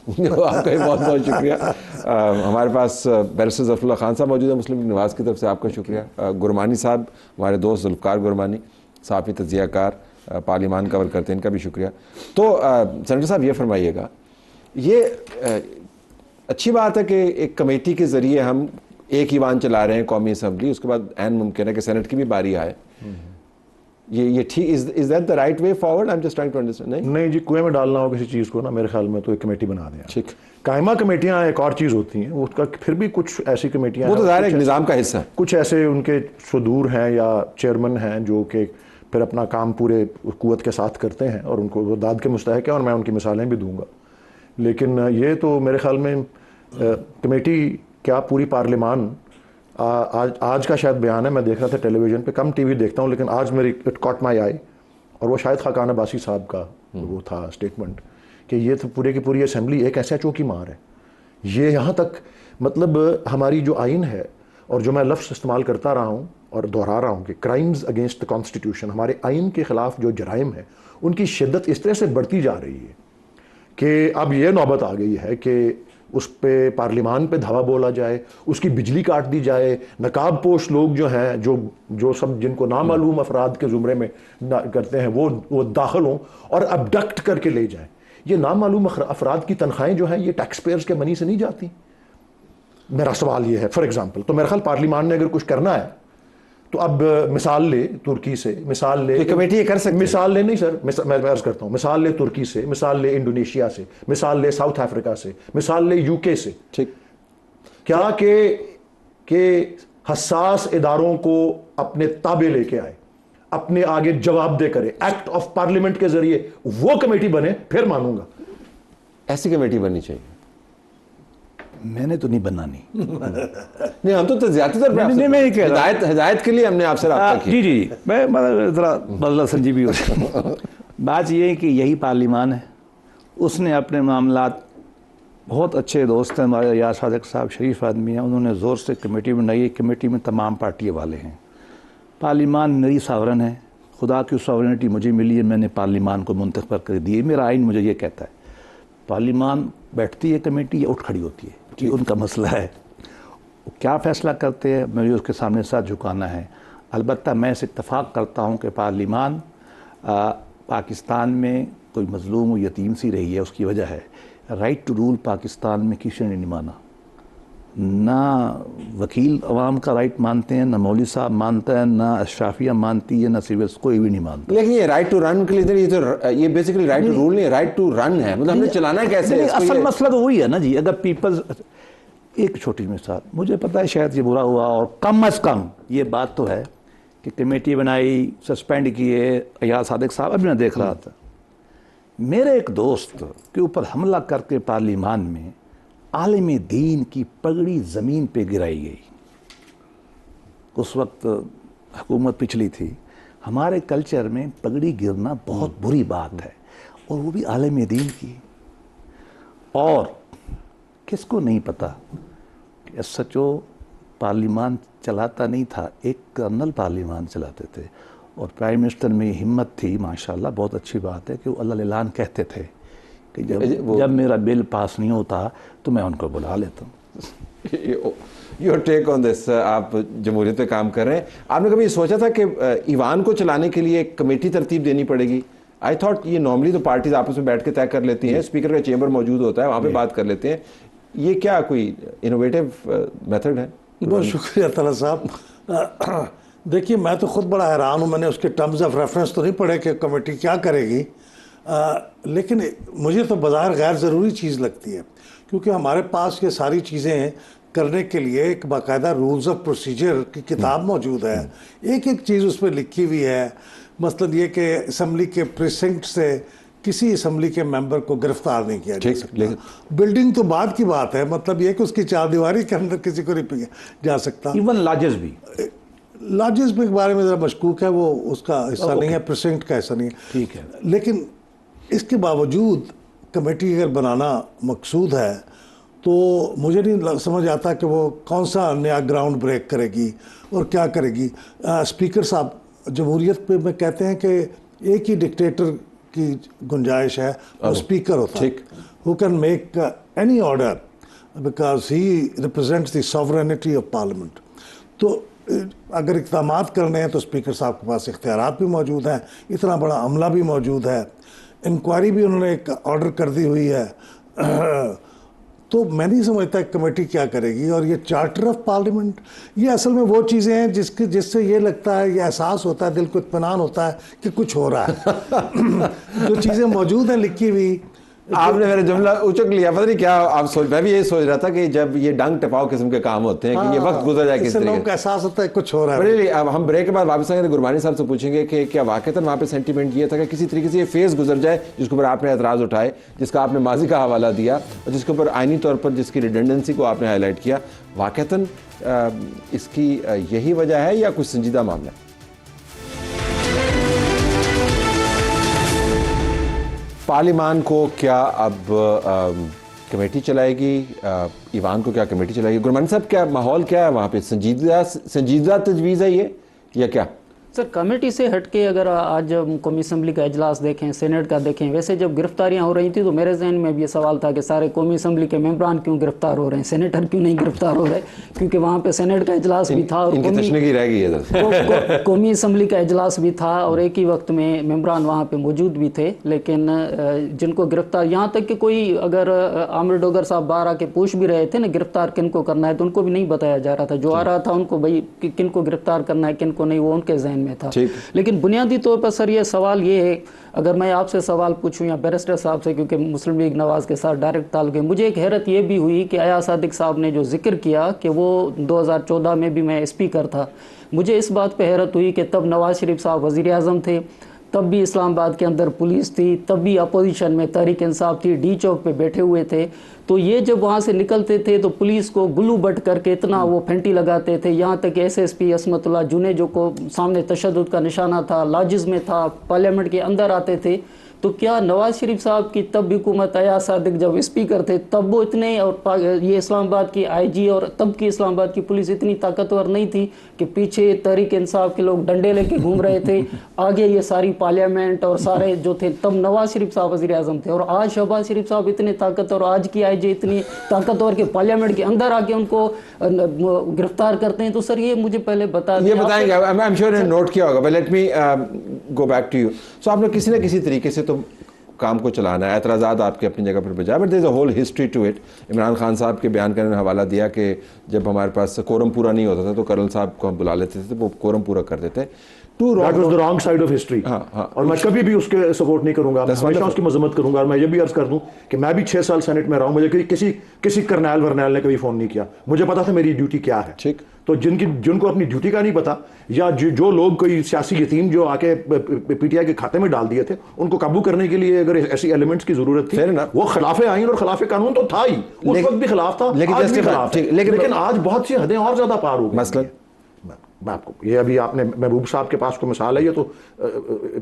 آپ کا بھی بہت بہت شکریہ. ہمارے پاس بیرسٹر ظفر اللہ خان صاحب موجود ہیں مسلم لیگ نواز کی طرف سے، آپ کا شکریہ. گرمانی صاحب، ہمارے دوست ذوالفقار گرمانی، صحافی، تجزیہ کار، پارلیمان کور کرتے ہیں، ان کا بھی شکریہ. تو سینیٹر صاحب یہ فرمائیے گا، یہ اچھی بات ہے کہ ایک کمیٹی کے ذریعے ہم ایک ایوان چلا رہے ہیں قومی اسمبلی، اس کے بعد عین ممکن ہے کہ سینٹ کی بھی باری آئے. یہ ٹھیک is that the right way forward? I am just trying to understand. نہیں جی، کنویں میں ڈالنا ہو کسی چیز کو نا، میرے خیال میں تو ایک کمیٹی بنا دیں. ٹھیک، قائمہ کمیٹیاں ایک اور چیز ہوتی ہیں، اس کا پھر بھی کچھ ایسی کمیٹیاں وہ تو ظاہر ایک نظام کا حصہ ہے. کچھ ایسے ان کے صدور ہیں یا چیئرمین ہیں جو کہ پھر اپنا کام پورے قوت کے ساتھ کرتے ہیں اور ان کو وہ داد کے مستحق ہیں، اور میں ان کی مثالیں بھی دوں گا. لیکن یہ تو میرے خیال میں کمیٹی کیا پوری پارلیمان، آج کا شاید بیان ہے، میں دیکھ رہا تھا ٹیلی ویژن پہ، کم ٹی وی دیکھتا ہوں لیکن آج میری اٹ کاٹ مائی آئی، اور وہ شاید خاقان عباسی صاحب کا وہ تھا اسٹیٹمنٹ کہ یہ تو پورے کی پوری اسمبلی ایک ایسا چوکی مار ہے. یہ یہاں تک مطلب ہماری جو آئین ہے، اور جو میں لفظ استعمال کرتا رہا ہوں اور دہرا رہا ہوں کہ کرائمز اگینسٹ دا کانسٹیٹیوشن، ہمارے آئین کے خلاف جو جرائم ہیں ان کی شدت اس طرح سے بڑھتی جا رہی ہے کہ اب یہ نوبت آ گئی ہے کہ اس پہ پارلیمان پہ دھاوا بولا جائے، اس کی بجلی کاٹ دی جائے، نقاب پوش لوگ جو ہیں جو سب جن کو نامعلوم افراد کے زمرے میں کرتے ہیں وہ داخل ہوں اور ابڈکٹ کر کے لے جائیں. یہ نامعلوم افراد کی تنخواہیں جو ہیں یہ ٹیکس پیئرز کے منی سے نہیں جاتی. میرا سوال یہ ہے فار ایگزامپل، تو میرا خیال پارلیمان نے اگر کچھ کرنا ہے تو اب مثال لے ترکی سے، مثال لے کمیٹی یہ کر سکتی ہے. مثال لے نہیں سر، میں عرض کرتا ہوں، مثال لے ترکی سے، مثال لے انڈونیشیا سے، مثال لے ساؤتھ افریقہ سے، مثال لے یو کے سے. ٹھیک، کیا کہ حساس اداروں کو اپنے تابع لے کے آئے، اپنے آگے جواب دے کرے، ایکٹ آف پارلیمنٹ کے ذریعے وہ کمیٹی بنے، پھر مانوں گا. ایسی کمیٹی بننی چاہیے. میں نے تو نہیں بنانی. نہیں، ہم تو زیادہ تر ہدایت کے لیے ہم نے آپ سے رابطہ کیا. جی میں ذرا بدلہ سنجیبی ہوتا ہوں. بات یہ ہے کہ یہی پارلیمان ہے، اس نے اپنے معاملات بہت اچھے دوست ہیں ہمارے ایاز صادق صاحب، شریف آدمی ہیں، انہوں نے زور سے کمیٹی بنائی ہے، کمیٹی میں تمام پارٹی والے ہیں۔ پارلیمان میری ساورن ہے، خدا کی ساورنٹی مجھے ملی ہے، میں نے پارلیمان کو منتخب کر دی ہے، میرا آئین مجھے یہ کہتا ہے۔ پارلیمان بیٹھتی ہے کمیٹی یا اٹھ کھڑی ہوتی ہے، یہ ان کا مسئلہ ہے، وہ کیا فیصلہ کرتے ہیں مجھے اس کے سامنے ساتھ جھکانا ہے۔ البتہ میں اس اتفاق کرتا ہوں کہ پارلیمان پاکستان میں کوئی مظلوم و یتیم سی رہی ہے، اس کی وجہ ہے رائٹ ٹو رول پاکستان میں کسی نے نہیں مانا، نہ وکیل عوام کا رائٹ مانتے ہیں، نہ مولوی صاحب مانتا ہے، نہ اشرافیہ مانتی ہے، نہ سول، کوئی بھی نہیں مانتا۔ لیکن یہ رائٹ ٹو رن کے لیے یہ بیسیکلی رائٹ ٹو رول نہیں، رائٹ ٹو رن ہے، مطلب ہم نے چلانا کیسے ہے؟ اصل مسئلہ تو وہی ہے نا جی، اگر پیپلز، ایک چھوٹی مثال، مجھے پتہ ہے شاید یہ برا ہوا، اور کم از کم یہ بات تو ہے کہ کمیٹی بنائی، سسپینڈ کیے ایاز صادق صاحب، ابھی میں دیکھ رہا تھا، میرے ایک دوست کے اوپر حملہ کر کے پارلیمان میں عالم دین کی پگڑی زمین پہ گرائی گئی۔ اس وقت حکومت پچھلی تھی، ہمارے کلچر میں پگڑی گرنا بہت بری بات ہے، اور وہ بھی عالم دین کی۔ اور کس کو نہیں پتا کہ ایس ایچ او پارلیمان چلاتا نہیں تھا، ایک کرنل پارلیمان چلاتے تھے، اور پرائم منسٹر میں ہمت تھی، ماشاءاللہ بہت اچھی بات ہے کہ وہ اللہ اعلان کہتے تھے کہ جب میرا بل پاس نہیں ہوتا تو میں ان کو بلا لیتا ہوں۔ یور ٹیک آن دس، آپ جمہوریت پہ کام کر رہے ہیں، آپ نے کبھی یہ سوچا تھا کہ ایوان کو چلانے کے لیے ایک کمیٹی ترتیب دینی پڑے گی؟ آئی تھاٹ یہ نارملی تو پارٹیز آپس میں بیٹھ کے طے کر لیتی ہیں، اسپیکر کا چیمبر موجود ہوتا ہے، وہاں پہ بات کر لیتے ہیں، یہ کیا کوئی انوویٹو میتھڈ ہے؟ بہت شکریہ طلعت صاحب۔ دیکھیے میں تو خود بڑا حیران ہوں، میں نے اس کے ٹرمز آف ریفرنس تو نہیں پڑھے کہ کمیٹی کیا کرے گی، لیکن مجھے تو بظاہر غیر ضروری چیز لگتی ہے، کیونکہ ہمارے پاس یہ ساری چیزیں کرنے کے لیے ایک باقاعدہ رولز آف پروسیجر کی کتاب موجود ہے، ایک ایک چیز اس پہ لکھی ہوئی ہے۔ مثلاً یہ کہ اسمبلی کے پریسنکٹ سے کسی اسمبلی کے ممبر کو گرفتار نہیں کیا جا سکتا، بلڈنگ تو بعد کی بات ہے، مطلب یہ کہ اس کی چار دیواری کے اندر کسی کو نہیں جا سکتا۔ ایون لاجز بھی، لاجز کے بارے میں ذرا مشکوک ہے، وہ اس کا حصہ نہیں ہے، پریسنکٹ کا حصہ نہیں ہے، ٹھیک ہے۔ لیکن اس کے باوجود کمیٹی اگر بنانا مقصود ہے تو مجھے نہیں سمجھ آتا کہ وہ کون سا نیا گراؤنڈ بریک کرے گی اور کیا کرے گی۔ اسپیکر صاحب جمہوریت پہ میں کہتے ہیں کہ ایک ہی ڈکٹیٹر کی گنجائش ہے، وہ اسپیکر ہوتا ہے، who can make any order because he represents the sovereignty of parliament۔ تو اگر اقدامات کرنے ہیں تو اسپیکر صاحب کے پاس اختیارات بھی موجود ہیں، اتنا بڑا عملہ بھی موجود ہے، انکوائری بھی انہوں نے ایک آرڈر کر دی ہوئی ہے، تو میں نہیں سمجھتا کہ کمیٹی کیا کرے گی۔ اور یہ چارٹر آف پارلیمنٹ، یہ اصل میں وہ چیزیں ہیں جس سے یہ لگتا ہے، یہ احساس ہوتا ہے، دل کو اطمینان ہوتا ہے کہ کچھ ہو رہا ہے۔ جو چیزیں موجود ہیں لکھی ہوئی، آپ نے میرا جملہ اچک لیا، پتہ نہیں کیا آپ سوچ، میں بھی یہ سوچ رہا تھا کہ جب یہ ڈنگ ٹپاؤ قسم کے کام ہوتے ہیں کہ یہ وقت گزر جائے، اس سے لوگوں کو احساس ہوتا ہے کچھ ہو رہا ہے۔ بڑی اب ہم بریک کے بعد واپس آئیں گے، گربانی صاحب سے پوچھیں گے کہ کیا واقعتاً وہاں پہ سینٹیمنٹ یہ تھا کہ کسی طریقے سے یہ فیز گزر جائے جس کے اوپر آپ نے اعتراض اٹھائے، جس کا آپ نے ماضی کا حوالہ دیا، اور جس کے اوپر آئینی طور پر جس کی ریڈنڈنسی کو آپ نے ہائی لائٹ کیا، واقعتاً اس کی یہی وجہ ہے یا کچھ سنجیدہ معاملہ ہے؟ پارلیمان کو کیا اب کمیٹی چلائے گی، ایوان کو کیا کمیٹی چلائے گی؟ گرمان صاحب کیا ماحول کیا ہے وہاں پہ؟ سنجیدہ تجویز ہے یہ یا کیا؟ سر کمیٹی سے ہٹ کے اگر آج قومی اسمبلی کا اجلاس دیکھیں، سینیٹ کا دیکھیں، ویسے جب گرفتاریاں ہو رہی تھیں تو میرے ذہن میں بھی یہ سوال تھا کہ سارے قومی اسمبلی کے ممبران کیوں گرفتار ہو رہے ہیں، سینیٹر کیوں نہیں گرفتار ہو رہے، کیونکہ وہاں پہ سینیٹ کا اجلاس بھی تھا اور قومی اسمبلی کا اجلاس بھی تھا، اور ایک ہی وقت میں ممبران وہاں پہ موجود بھی تھے، لیکن جن کو گرفتار، یہاں تک کہ کوئی اگر عامر ڈوگر صاحب باہر آ کے پوچھ بھی رہے تھے نا گرفتار کن کو کرنا ہے، تو ان کو بھی نہیں بتایا جا رہا تھا، جو آ رہا تھا ان کو بھائی کن کو گرفتار کرنا ہے کن کو نہیں، وہ ان کے ذہن میں تھا۔ لیکن بنیادی طور پر سر یہ سوال یہ ہے، اگر میں آپ سے سوال پوچھوں یا بیرسٹر صاحب سے، کیونکہ مسلم لیگ نواز کے ساتھ ڈائریکٹ تعلق ہے، مجھے ایک حیرت یہ بھی ہوئی کہ ایاز صادق صاحب نے جو ذکر کیا کہ وہ 2014 میں بھی میں اسپیکر تھا، مجھے اس بات پہ حیرت ہوئی کہ تب نواز شریف صاحب وزیر اعظم تھے، تب بھی اسلام آباد کے اندر پولیس تھی، تب بھی اپوزیشن میں تحریک انصاف تھی، ڈی چوک پہ بیٹھے ہوئے تھے، تو یہ جب وہاں سے نکلتے تھے تو پولیس کو گلو بٹ کر کے اتنا وہ پھینٹی لگاتے تھے، یہاں تک ایس ایس پی عصمت اللہ جنیجو کو سامنے تشدد کا نشانہ تھا، لاجز میں تھا، پارلیمنٹ کے اندر آتے تھے. تو کیا نواز شریف صاحب کی تب حکومت ایاز صادق جب اسپیکر تھے تب وہ اتنے، اور یہ اسلام آباد کی آئی جی اور تب کی اسلام آباد کی پولیس اتنی طاقتور نہیں تھی کہ پیچھے تحریک انصاف کے لوگ ڈنڈے لے کے گھوم رہے تھے، آگے یہ ساری پارلیمنٹ اور سارے جو تھے، تب نواز شریف صاحب وزیر اعظم تھے. اور آج شہباز شریف صاحب اتنے طاقتور، آج کی آئی جی اتنی طاقتور کہ پارلیمنٹ کے اندر آ کے ان کو گرفتار کرتے ہیں. تو سر یہ مجھے پہلے بتا دیں. یہ بتائیں گے، آئی ایم شیور نوٹ کیا ہوگا، let me go back to you. So آپ نے کسی نہ کسی طریقے سے تو کام کو چلانا ہے، اعتراضات آپ کے اپنی جگہ پر بجائے، but there is a whole history to it. Imran Khan sahab کے بیان کرنے نے حوالہ دیا کہ جب ہمارے پاس کورم پورا نہیں ہوتا تھا تو کرنل صاحب کو ہم بلا لیتے تھے، وہ کورم پورا کر دیتے. That was the wrong side of history. اور میں کبھی بھی اس کے سپورٹ نہیں کروں گا، ہمیشہ اس کی مذمت کروں گا. اور میں یہ بھی عرض کر دوں کہ میں بھی 6 سال سینٹ میں رہا ہوں، مجھے کسی کرنیل ورنیل نے کبھی فون نہیں کیا. مجھے پتا تھا میری ڈیوٹی کیا ہے. ٹھیک. تو جن کو اپنی ڈیوٹی کا نہیں پتا، یا جو لوگ کوئی سیاسی یتیم جو آ کے پی ٹی آئی کے کھاتے میں ڈال دیے تھے، ان کو قابو کرنے کے لیے اگر ایسی ایلیمنٹس کی ضرورت تھی، وہ خلاف آئین اور خلاف قانون تو تھا ہی، اس وقت بھی خلاف تھا، آج بھی خلاف تھا. لیکن آج بہت سی حدیں اور زیادہ پار ہو گئی. مثلا میں آپ کو یہ ابھی آپ نے محبوب صاحب کے پاس کو مثال ہے، یہ تو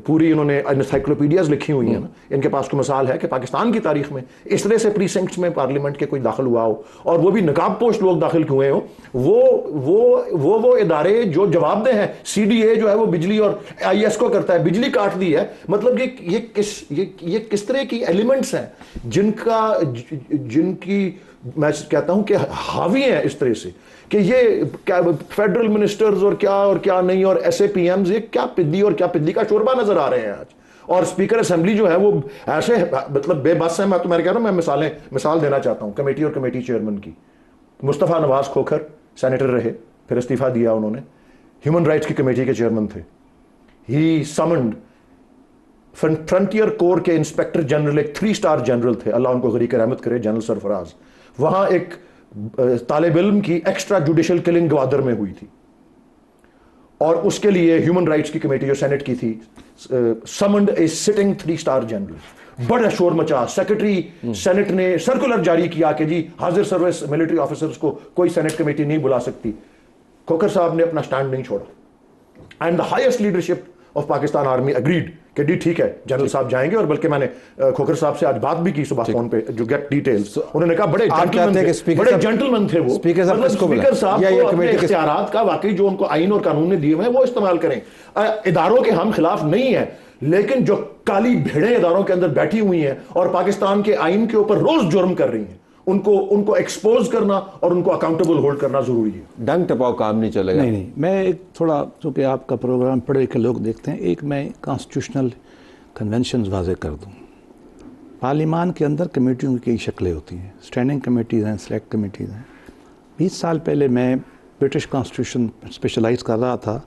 پوری انہوں نے انسائکلوپیڈیاز لکھی ہوئی ہیں نا، ان کے پاس کو مثال ہے کہ پاکستان کی تاریخ میں اس طرح سے پریسنکٹس میں پارلیمنٹ کے کوئی داخل ہوا ہو، اور وہ بھی نقاب پوش لوگ داخل ہوئے ہوں، وہ ادارے جو جواب دہ ہیں. سی ڈی اے جو ہے وہ بجلی اور آئی ایس کو کرتا ہے، بجلی کاٹ دی ہے. مطلب یہ کس طرح کی ایلیمنٹس ہیں جن کی میں کہتا ہوں کہ حاوی ہیں اس طرح سے کہ یہ فیڈرل منسٹرز اور کیا نہیں، اور ایس اے پی ایمز، یہ کیا پدی اور کیا پدی کا شوربہ نظر آ رہے ہیں آج. اور اسپیکر اسمبلی جو ہے وہ ایسے مطلب بے بس ہیں. میں کہہ رہا ہوں، میں مثال دینا چاہتا ہوں کمیٹی اور کمیٹی چیئرمین کی. مصطفیٰ نواز کھوکھر سینیٹر رہے، پھر استعفیٰ دیا انہوں نے، ہیومن رائٹس کی کمیٹی کے چیئرمین تھے. ہی سمنڈ فرنٹیئر کور کے انسپیکٹر جنرل، ایک 3 اسٹار جنرل تھے، اللہ ان کو غریق رحمت کرے، جنرل سرفراز. وہاں ایک طالب علم کی ایکسٹرا جوڈیشل کلنگ گوادر میں ہوئی تھی، اور اس کے لیے ہیومن رائٹس کی کمیٹی جو سینٹ کی تھی سمنڈ اے سٹنگ 3 اسٹار جنرل. بڑا شور مچا، سیکرٹری سینٹ نے سرکولر جاری کیا کہ جی حاضر سروس ملٹری آفیسرز کو کوئی سینٹ کمیٹی نہیں بلا سکتی. کھوکھر صاحب نے اپنا سٹینڈ نہیں چھوڑا، and the highest leadership of Pakistan army agreed کہ جی ٹھیک ہے جنرل صاحب جائیں گے. اور بلکہ میں نے کھوکھر صاحب سے آج بات بھی کی صبح فون پہ جو گیٹ ڈیٹیلز، انہوں نے کہا بڑے جنٹلمن تھے وہ. اسپیکر صاحب کو اپنے اختیارات کا واقعی جو ان کو آئین اور قانون نے دیے ہوئے ہیں وہ استعمال کریں. اداروں کے ہم خلاف نہیں ہیں، لیکن جو کالی بھیڑیں اداروں کے اندر بیٹھی ہوئی ہیں اور پاکستان کے آئین کے اوپر روز جرم کر رہی ہیں، ان کو ایکسپوز کرنا اور ان کو اکاؤنٹیبل ہولڈ کرنا ضروری ہے. ڈنگ ٹپاؤ کام نہیں چلے گا. نہیں، میں ایک تھوڑا، چونکہ آپ کا پروگرام پڑھے لکھے لوگ دیکھتے ہیں، ایک میں کانسٹیٹیوشنل کنونشنز واضح کر دوں. پارلیمان کے اندر کمیٹیوں کی کئی شکلیں ہوتی ہیں، اسٹینڈنگ کمیٹیز ہیں، سلیکٹ کمیٹیز ہیں. 20 سال پہلے میں برٹش کانسٹیٹیوشن اسپیشلائز کر رہا تھا،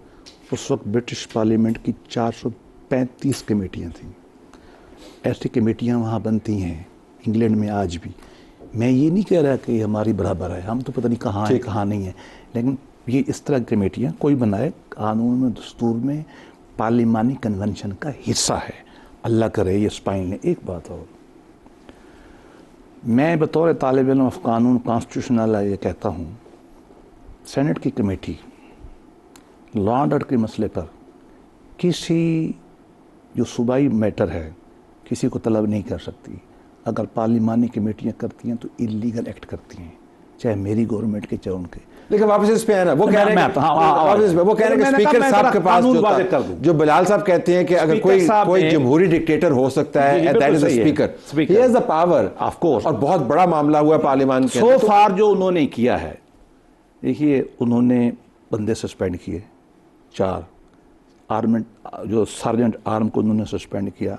اس وقت برٹش پارلیمنٹ کی 435 کمیٹیاں تھیں. ایسی کمیٹیاں وہاں بنتی ہیں انگلینڈ میں آج بھی. میں یہ نہیں کہہ رہا کہ یہ ہماری برابر ہے، ہم تو پتہ نہیں کہاں ہیں کہاں نہیں ہیں، لیکن یہ اس طرح کی کمیٹیاں کوئی بنائے، قانون میں دستور میں پارلیمانی کنونشن کا حصہ ہے. اللہ کرے یہ اسپائن لیں. ایک بات اور، میں بطور طالب علم آف قانون کانسٹیٹیوشنل یہ کہتا ہوں، سینٹ کی کمیٹی لا اینڈ آرڈر کے مسئلے پر کسی جو صوبائی میٹر ہے کسی کو طلب نہیں کر سکتی. اگر پارلیمانی کمیٹیاں کرتی ہیں تو اللیگل ایکٹ کرتی ہیں، چاہے میری گورنمنٹ کے چاہے ان کے. لیکن واپس اس پہ ہے نا، وہ کہہ رہے ہیں کہ اسپیکر صاحب کے پاس جو بلال صاحب کہتے ہیں کہ اگر کوئی جمہوری ڈکٹیٹر ہو سکتا ہے، that is speaker, he has the power of course. اور بہت بڑا معاملہ ہوا پارلیمان کے سو فار جو انہوں نے کیا ہے. دیکھیے انہوں نے بندے سسپینڈ کیے 4، آرمنٹ جو سارجنٹ آرم کو انہوں نے سسپینڈ کیا.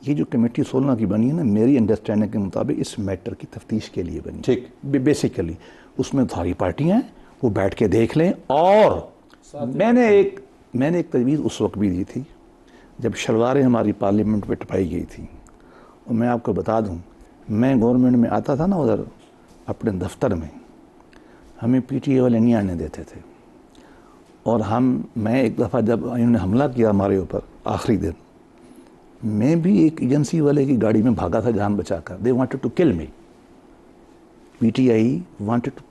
یہ جو کمیٹی 16 کی بنی ہے نا، میری انڈرسٹینڈنگ کے مطابق اس میٹر کی تفتیش کے لیے بنی. ٹھیک، بیسیکلی اس میں ساری پارٹیاں ہیں، وہ بیٹھ کے دیکھ لیں. اور میں نے ایک تجویز اس وقت بھی دی تھی جب شلواریں ہماری پارلیمنٹ پہ ٹپائی گئی تھی. اور میں آپ کو بتا دوں، میں گورنمنٹ میں آتا تھا نا ادھر اپنے دفتر میں، ہمیں پی ٹی اے والے نہیں آنے دیتے تھے. اور میں ایک دفعہ جب انہوں نے حملہ کیا ہمارے اوپر آخری دن، میں بھی ایک ایجنسی والے کی گاڑی میں بھاگا تھا جان بچا کر. They wanted to kill me. PTI wanted to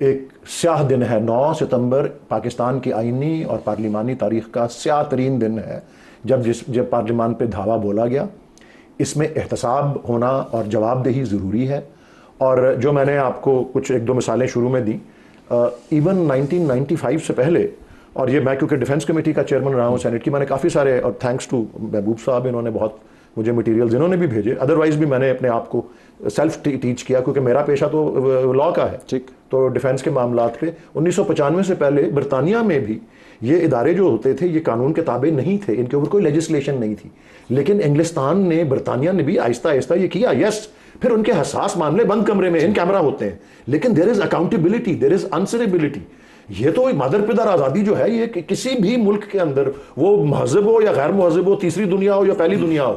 ایک سیاہ دن ہے. 9 ستمبر پاکستان کی آئینی اور پارلیمانی تاریخ کا سیاہ ترین دن ہے جب پارلیمان پہ دھاوا بولا گیا. اس میں احتساب ہونا اور جواب دہی ضروری ہے. اور جو میں نے آپ کو کچھ 1-2 مثالیں شروع میں دیں, ایون 1995 سے پہلے, اور یہ میں کیونکہ ڈیفنس کمیٹی کا چیئرمن رہا ہوں سینٹ کی, میں نے کافی سارے, اور تھینکس ٹو محبوب صاحب, انہوں نے بہت مجھے مٹیریلز انہوں نے بھی بھیجے, ادروائز بھی میں نے اپنے آپ کو سیلف ٹیچ کیا کیونکہ میرا پیشہ تو لاء کا ہے. ٹھیک, تو ڈیفنس کے معاملات کے 1995 سے پہلے برطانیہ میں بھی یہ ادارے جو ہوتے تھے یہ قانون کے تابع نہیں تھے, ان کے اوپر کوئی لیجسلیشن نہیں تھی. لیکن انگلستان نے, برطانیہ نے بھی آہستہ آہستہ یہ کیا. یس, پھر ان کے حساس معاملے بند کمرے میں ان کیمرہ ہوتے ہیں, لیکن دیر از اکاؤنٹیبلٹی, دیر از آنسریبلٹی. یہ تو مادر پدر آزادی جو ہے یہ کسی بھی ملک کے اندر, وہ مہذب ہو یا غیر مہذب ہو, تیسری دنیا ہو یا پہلی دنیا ہو,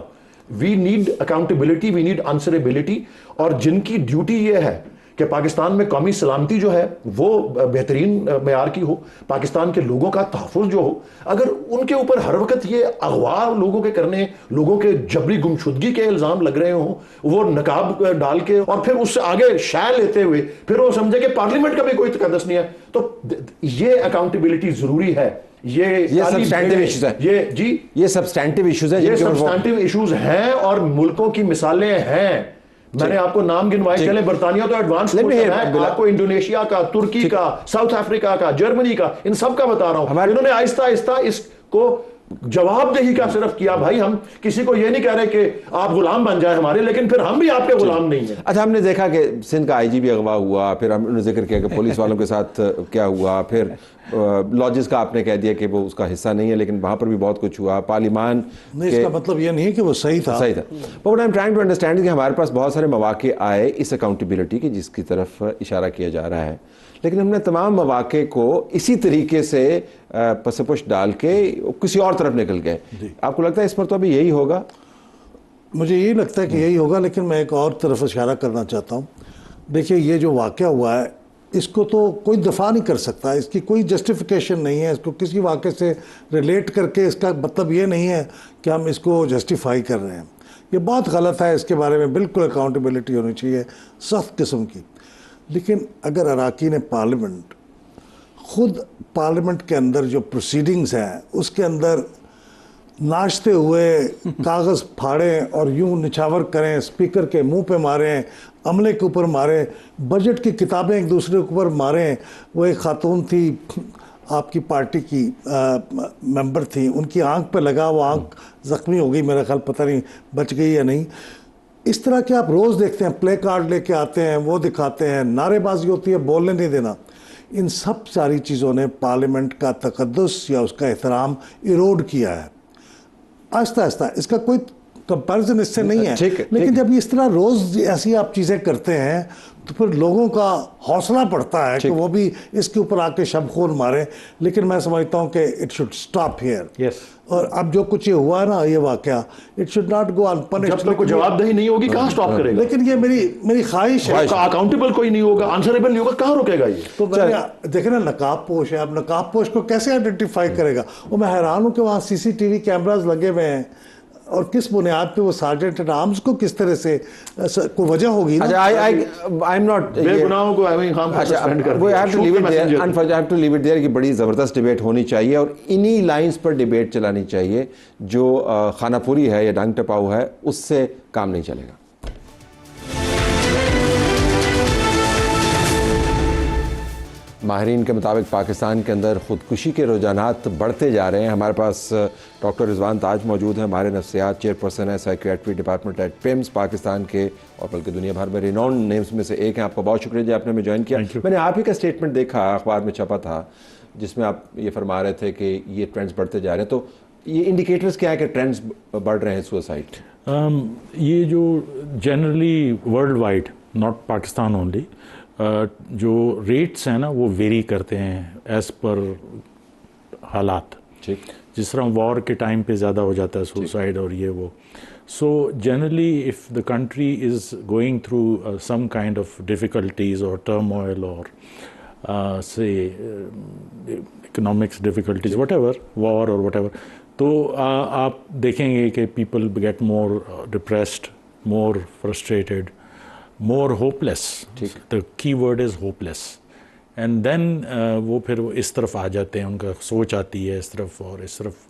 we need accountability, we need answerability. اور جن کی ڈیوٹی یہ ہے کہ پاکستان میں قومی سلامتی جو ہے وہ بہترین معیار کی ہو, پاکستان کے لوگوں کا تحفظ جو ہو, اگر ان کے اوپر ہر وقت یہ اغوا لوگوں کے کرنے, لوگوں کے جبری گمشدگی کے الزام لگ رہے ہوں, وہ نقاب ڈال کے اور پھر اس سے آگے شے لیتے ہوئے پھر وہ سمجھے کہ پارلیمنٹ کا بھی کوئی تقدس نہیں ہے, تو یہ اکاؤنٹیبلٹی ضروری ہے. یہ سبسٹینٹیو ایشوز ہیں, یہ سبسٹینٹیو ایشوز ہیں, یہ سبسٹینٹیو ایشوز ہیں اور ملکوں کی مثالیں ہیں. میں نے آپ کو نام گنوائے, چلے برطانیہ تو ایڈوانس ہے, آپ کو انڈونیشیا کا, ترکی کا, ساؤتھ افریقہ کا, جرمنی کا, ان سب کا بتا رہا ہوں. انہوں نے آہستہ آہستہ اس کو جواب دہی کا صرف کیا. بھائی ہم کسی کو یہ نہیں کہہ رہے کہ آپ غلام بن جائیں ہمارے, لیکن پھر ہم بھی آپ کے غلام نہیں ہیں. اچھا, ہم نے دیکھا کہ سندھ کا آئی جی بھی اغوا ہوا, پھر ہم نے ذکر کیا کہ پولیس والوں کے ساتھ کیا ہوا, پھر لاجز کا آپ نے کہہ دیا کہ وہ اس کا حصہ نہیں ہے, لیکن وہاں پر بھی بہت کچھ ہوا. پارلیمان نہیں, اس کا مطلب یہ نہیں کہ وہ صحیح تھا. But what I'm trying to understand کہ ہمارے پاس بہت سارے مواقع آئے اس اکاؤنٹیبلٹی کی جس کی طرف اشارہ کیا جا رہا ہے, لیکن ہم نے تمام مواقع کو اسی طریقے سے پس پش ڈال کے کسی اور طرف نکل گئے. آپ کو لگتا ہے اس پر تو ابھی یہی ہوگا؟ مجھے یہی لگتا ہے کہ یہی ہوگا, لیکن میں ایک اور طرف اشارہ کرنا چاہتا ہوں. دیکھیے, یہ جو واقعہ ہوا ہے اس کو تو کوئی دفاع نہیں کر سکتا, اس کی کوئی جسٹیفیکیشن نہیں ہے. اس کو کسی واقعے سے ریلیٹ کر کے اس کا مطلب یہ نہیں ہے کہ ہم اس کو جسٹیفائی کر رہے ہیں. یہ بہت غلط ہے, اس کے بارے میں بالکل اکاؤنٹیبلٹی ہونی چاہیے سخت قسم کی. لیکن اگر اراکین پارلیمنٹ خود پارلیمنٹ کے اندر جو پروسیڈنگز ہیں اس کے اندر ناچتے ہوئے کاغذ پھاڑیں اور یوں نچھاور کریں, اسپیکر کے منہ پہ ماریں, عملے کے اوپر ماریں, بجٹ کی کتابیں ایک دوسرے کے اوپر ماریں. وہ ایک خاتون تھی آپ کی پارٹی کی ممبر تھی, ان کی آنکھ پہ لگا, وہ آنکھ زخمی ہو گئی, میرا خیال پتہ نہیں بچ گئی یا نہیں. اس طرح کے آپ روز دیکھتے ہیں, پلے کارڈ لے کے آتے ہیں, وہ دکھاتے ہیں, نعرے بازی ہوتی ہے, بولنے نہیں دینا. ان سب ساری چیزوں نے پارلیمنٹ کا تقدس یا اس کا احترام ایروڈ کیا ہے آہستہ آہستہ. اس کا کوئی کمپیریزن اس سے نہیں ہے, لیکن جب اس طرح روز ایسی آپ چیزیں کرتے ہیں تو پھر لوگوں کا حوصلہ پڑتا ہے کہ وہ بھی اس کے اوپر آ کے شب خون مارے. لیکن میں سمجھتا ہوں کہ اٹ شوڈ اسٹاپ ہیئر. اور اب جو کچھ یہ ہوا ہے نا, یہ واقعہ, it should not go in punished. جب تک کوئی جواب دہی نہیں ہوگی کہاں اسٹاپ کرے گا؟ لیکن یہ میری خواہش ہے, اکاؤنٹیبل کوئی نہیں ہوگا, آنسریبل نہیں ہوگا, کہاں روکے گا یہ؟ تو دیکھیں نا, نقاب پوش ہے, اب نقاب پوش کو کیسے آئیڈینٹیفائی کرے گا؟ وہ میں حیران ہوں کہ وہاں CCTV کیمراز لگے ہوئے ہیں, اور کس بنیاد پہ وہ سارجنٹ ایٹ آرمز کو کس طرح سے کوئی وجہ ہوگی نا. بے گناہوں کو سسپینڈ کر دیا. کہ بڑی زبردست ڈیبیٹ ہونی چاہیے اور انہی لائنز پر ڈیبیٹ چلانی چاہیے. جو خانہ پوری ہے یا ڈانگ ٹپاؤ ہے اس سے کام نہیں چلے گا. ماہرین کے مطابق پاکستان کے اندر خودکشی کے رجحانات بڑھتے جا رہے ہیں. ہمارے پاس ڈاکٹر رضوان تاج موجود ہیں, ہمارے نفسیات چیئرپرسن ہیں سائیکیٹری ڈپارٹمنٹ ایٹ پیمز پاکستان کے, اور بلکہ دنیا بھر میں ریناؤنڈ نیمز میں سے ایک ہیں. آپ کا بہت شکریہ جی, آپ نے ہمیں جوائن کیا. میں نے آپ ہی کا اسٹیٹمنٹ دیکھا, اخبار میں چھپا تھا, جس میں آپ یہ فرما رہے تھے کہ یہ ٹرینڈز بڑھتے جا رہے ہیں. تو یہ انڈیکیٹرز کیا ہے کہ ٹرینڈز بڑھ رہے ہیں سوسائڈ؟ یہ جو generally world wide, not Pakistan only, جو ریٹس ہیں نا وہ ویری کرتے ہیں ایز پر حالات. جس طرح وار کے ٹائم پہ زیادہ ہو جاتا ہے سوسائڈ اور یہ وہ. So generally if the country is going through some kind of difficulties اور ٹرموائل اور سے اکنامکس ڈیفیکلٹیز وٹ ایور, وار اور وٹ ایور, تو آپ دیکھیں گے کہ people get more depressed, more frustrated, more hopeless. The key word is hopeless. And then وہ پھر اس طرف آ جاتے ہیں, ان کا سوچ آتی ہے اس طرف, اور اس طرف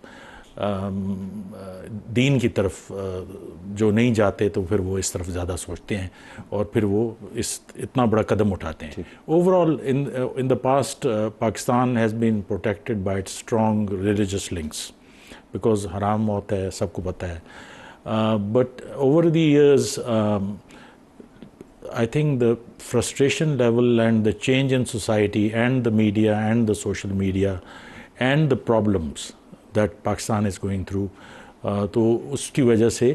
دین کی طرف جو نہیں جاتے تو پھر وہ اس طرف زیادہ سوچتے ہیں, اور پھر وہ اتنا بڑا قدم اٹھاتے ہیں. Over all in the past Pakistan has been protected by it's strong religious links, because حرام ہوتا ہے سب کو پتہ ہے. But over the years I think the frustration level and the change in society and the media and the social media and the problems that Pakistan is going through, تو اس کی وجہ سے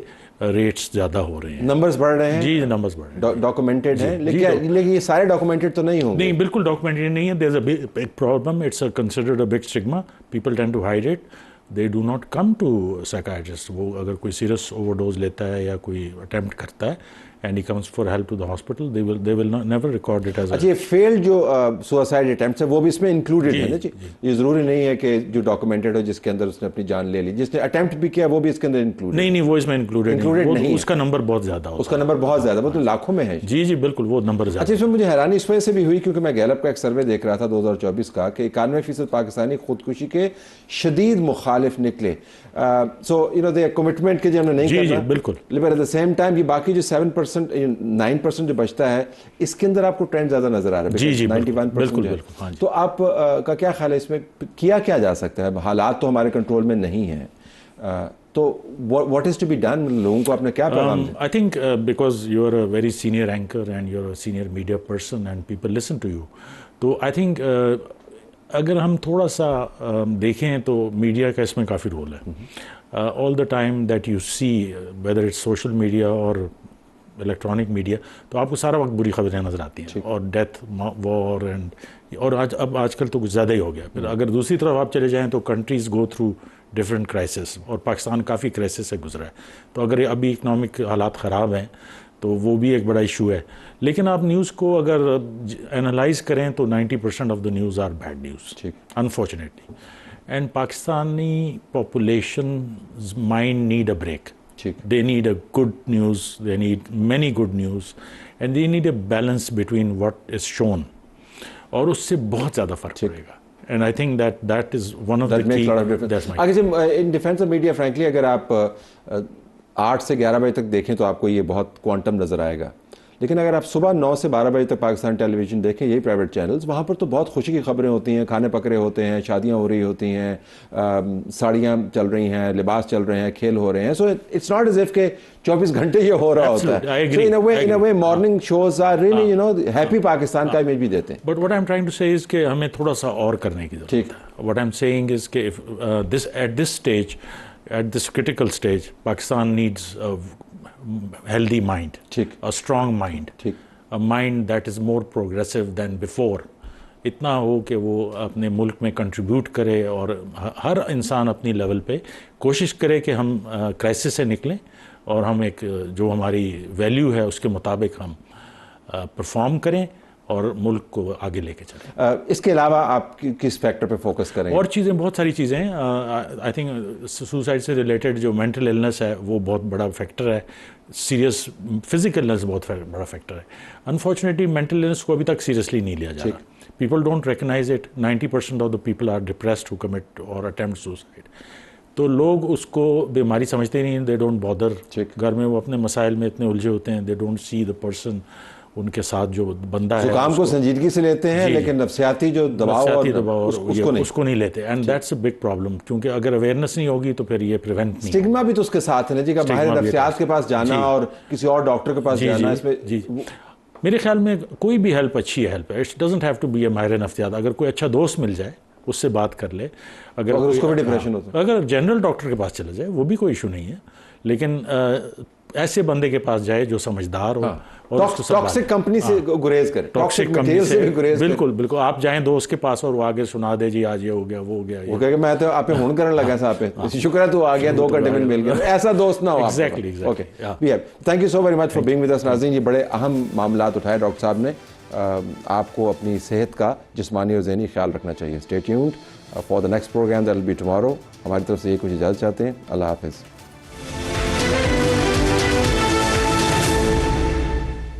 ریٹس زیادہ ہو رہے ہیں, نمبرز بڑھ رہے ہیں. جی نمبرز بڑھ رہے ہیں, ڈاکومنٹڈ ہیں, لیکن یہ سارے ڈاکومنٹڈ تو نہیں ہوں گے. نہیں بالکل ڈاکومنٹڈ نہیں ہے. there's a big problem, it's considered a big stigma, people tend to hide it, they do not come to psychiatrists. وہ اگر کوئی سیریس اوور ڈوز لیتا ہے یا کوئی اٹیمپٹ کرتا ہے and he comes for help to the hospital, they will never record it as a... اچھا یہ فیلڈ جو سوسائڈ اٹیمپٹس ہیں وہ بھی اس میں انکلوڈیڈ ہے نا جی. یہ ضروری نہیں ہے کہ جو ڈاکومنٹڈ ہو جس کے اندر اس نے اپنی جان لے لی, جس نے اٹیمپٹ بھی کیا وہ بھی اس کے اندر انکلوڈ نہیں وہ اس میں انکلوڈیڈ نہیں, اس کا نمبر بہت زیادہ ہوتا ہے. اس کا نمبر بہت زیادہ, مطلب لاکھوں میں ہے. جی بالکل وہ نمبر زیادہ. اچھا اس میں مجھے حیرانی اس وجہ سے بھی ہوئی کیونکہ میں گیلپ کا ایک سروے دیکھ رہا تھا 2024 کا کہ 91% پاکستانی خودکشی کے شدید مخالف نکلے. So you know they commitment کہ ہم نے نہیں کرنا. جی بالکل. لیکن ایٹ دا سیم ٹائم یہ باقی جو 7% 9% جو بچتا ہے اس کے اندر آپ کو ٹرینڈ زیادہ نظر آ رہا ہے. جی 91% بالکل. تو آپ کا کیا خیال ہے اس میں کیا جا سکتا ہے؟ حالات تو ہمارے کنٹرول میں نہیں ہیں, تو what is to be done, لوگوں کو آپ نے کیا پیغام دیا؟ I think because you are a very senior anchor and you are a senior media person and people listen to you, تو I think اگر ہم تھوڑا سا دیکھیں تو میڈیا کا اس میں کافی رول ہے. all the time that you see whether it's social media or electronic media, تو آپ کو سارا وقت بری خبریں نظر آتی ہیں, اور ڈیتھ, وار اینڈ, اور آج کل تو کچھ زیادہ ہی ہو گیا. پھر اگر دوسری طرف آپ چلے جائیں تو countries go through different crisis, اور پاکستان کافی کرائسس سے گزرا ہے. تو اگر ابھی اکنامک حالات خراب ہیں تو وہ بھی ایک بڑا ایشو ہے. لیکن آپ نیوز کو اگر انالائز کریں تو 90% of the news are bad news unfortunately. And Pakistani population's mind need a break. They need a good news, they need many good news, and they need a balance between what is shown. اور اس سے بہت زیادہ فرق پڑے گا. And I think that is one of the key. That's my. In defense of media, frankly, اگر آپ 8 سے 11 بجے تک دیکھیں تو آپ کو یہ بہت کوانٹم نظر آئے گا. لیکن اگر آپ صبح 9 سے 12 بجے تک پاکستان ٹیلی ویژن دیکھیں, یہی پرائیویٹ چینلز, وہاں پر تو بہت خوشی کی خبریں ہوتی ہیں, کھانے پک رہے ہوتے ہیں, شادیاں ہو رہی ہوتی ہیں, ساڑیاں چل رہی ہیں, لباس چل رہے ہیں, کھیل ہو رہے ہیں. So it's not as if کہ 24 گھنٹے یہ ہو رہا ہوتا ہے. So in a way morning shows are really happy Pakistan کا امیج بھی دیتے ہیں. But what I'm trying to say is کہ ہمیں تھوڑا سا اور کرنے کی ضرورت ہے. What I'm saying is کہ at this stage, at this critical stage, Pakistan needs a healthy mind, a strong mind, a mind that is more progressive than before. اتنا ہو کہ وہ اپنے ملک میں کنٹریبیوٹ کرے, اور ہر انسان اپنی لیول پہ کوشش کرے کہ ہم کرائسس سے نکلیں اور ہم ایک جو ہماری ویلیو ہے اس کے مطابق ہم پرفارم کریں اور ملک کو آگے لے کے چلیں. اس کے علاوہ آپ کس فیکٹر پہ فوکس کریں؟ اور چیزیں, بہت ساری چیزیں ہیں. آئی تھنک سوسائڈ سے ریلیٹڈ جو مینٹل النس ہے وہ بہت بڑا فیکٹر ہے. سیریس فزیکل النس بہت بڑا فیکٹر ہے. انفارچونیٹلی مینٹل النس کو ابھی تک سیریسلی نہیں لیا جا رہا. People don't recognize it. 90% of the people are depressed who commit or attempt suicide. تو لوگ اس کو بیماری سمجھتے نہیں, دے ڈونٹ بادر. گھر میں وہ اپنے مسائل میں اتنے الجھے ہوتے ہیں, they don't see the person, ان کے ساتھ جو بندہ ہے. زکام کو سنجیدگی سے لیتے ہیں لیکن نفسیاتی جو دباؤ اس کو نہیں لیتے. And that's a big problem, کیونکہ اگر اویئرنیس نہیں ہوگی تو پھر یہ پریونٹ نہیں. اسٹگما بھی تو اس کے ساتھ ہے نا جی, کہ ماہر نفسیات کے پاس جانا اور کسی اور ڈاکٹر کے پاس جانا. اس میں میرے خیال میں کوئی بھی ہیلپ اچھی ہیلپ ہے. It doesn't have to be a ماہر نفسیات. اگر کوئی اچھا دوست مل جائے اس سے بات کر لے, اگر اس کو بھی ڈپریشن ہوتا ہے, اگر جنرل ڈاکٹر کے پاس چلا جائے وہ بھی کوئی ایشو نہیں ہے. لیکن ایسے بندے کے پاس جائے جو سمجھدار ہو اور ٹاکسک کمپنی سے گریز کرے, ٹاکسک کمپنی سے گریز. بالکل آپ جائیں دوست کے پاس اور وہ آگے سنا دے جی آج یہ ہو گیا وہ ہو گیا, وہ کہے کہ میں تو آپ پہ ہون کرنے لگا صاحب پہ, شکر ہے تو آ گیا 2 گھنٹے میں مل گیا. ایسا دوست نہ ہو. Exactly. Okay, thank you so very much for being with us. ناظرین, یہ بڑے اہم معاملات اٹھائے ڈاکٹر صاحب نے. آپ کو اپنی صحت کا جسمانی اور ذہنی خیال رکھنا چاہیے. Stay tuned for the next programme that will be tomorrow. ہماری طرف سے یہ کچھ اجازت چاہتے ہیں. اللہ حافظ.